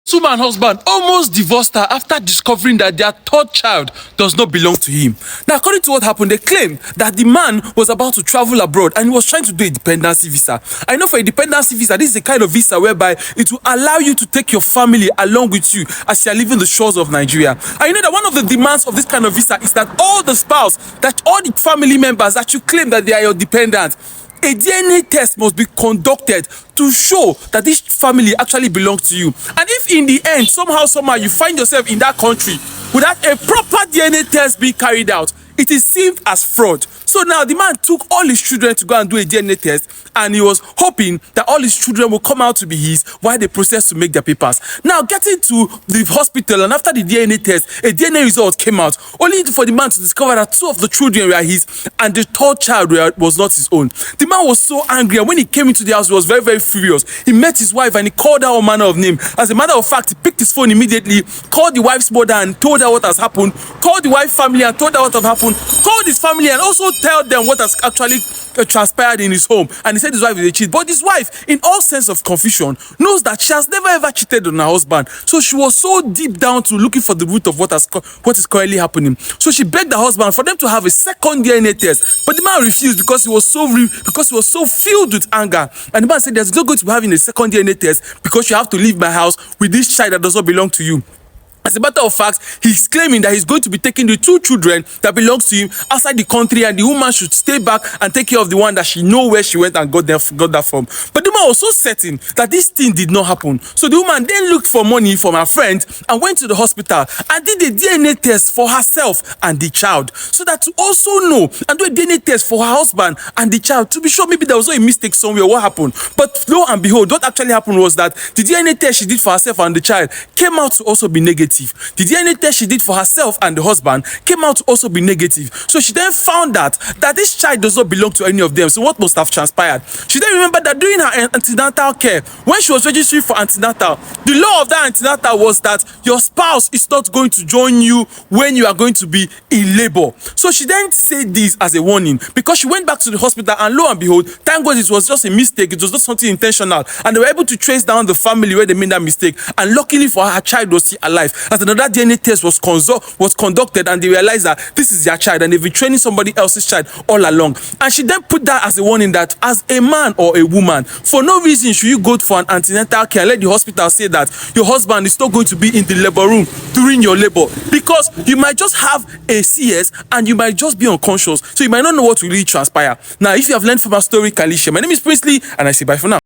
Suma and husband almost divorced her after discovering that their third child does not belong to him. Now, according to what happened, they claim that the man was about to travel abroad and he was trying to do a dependency visa. I know for a dependency visa, this is a kind of visa whereby it will allow you to take your family along with you as you are leaving the shores of Nigeria. And you know that one of the demands of this kind of visa is that all the family members that you claim that they are your dependents, a DNA test must be conducted to show that this family actually belongs to you. And if in the end, somehow you find yourself in that country without a proper DNA test being carried out, it is seen as fraud. So now the man took all his children to go and do a DNA test, and he was hoping that all his children will come out to be his while they process to make their papers. Now, getting to the hospital, and after the DNA test, a DNA result came out, only for the man to discover that 2 of the children were his, and the 3rd child was not his own. The man was so angry, and when he came into the house, he was very, very furious. He met his wife, and he called her all manner of names. As a matter of fact, he picked his phone immediately, called the wife's mother and told her what has happened, called the wife's family and told her what has happened, called his family and also tell them what has actually transpired in his home. And he said his wife is a cheat. But his wife, in all sense of confusion, knows that she has never ever cheated on her husband. So she was so deep down to looking for the root of what is currently happening. So she begged the husband for them to have a second DNA test. But the man refused because he was so filled with anger. And the man said, there's no going to be having a second DNA test because you have to leave my house with this child that does not belong to you. As a matter of fact, he's claiming that he's going to be taking the 2 children that belongs to him outside the country, and the woman should stay back and take care of the one that she know where she went and got that from. But the woman was so certain that this thing did not happen. So the woman then looked for money from her friend and went to the hospital and did a DNA test for herself and the child, so that to also know and do a DNA test for her husband and the child to be sure maybe there was not a mistake somewhere. What happened? But lo and behold, what actually happened was that the DNA test she did for herself and the child came out to also be negative. The DNA test she did for herself and the husband came out to also be negative. So she then found out that this child does not belong to any of them. So what must have transpired? She then remembered that during her antenatal care, when she was registering for antenatal, the law of that antenatal was that your spouse is not going to join you when you are going to be in labor. So she then said this as a warning, because she went back to the hospital, and lo and behold, thank God it was just a mistake. It was not something intentional, and they were able to trace down the family where they made that mistake. And luckily for her child was still alive. As another DNA test was conducted, and they realized that this is their child, and they've been training somebody else's child all along. And she then put that as a warning that as a man or a woman, for no reason should you go for an antenatal care and let the hospital say that your husband is not going to be in the labor room during your labor, because you might just have a CS and you might just be unconscious, so you might not know what will really transpire. Now, if you have learned from our story, kindly share. My name is Princely, and I say bye for now.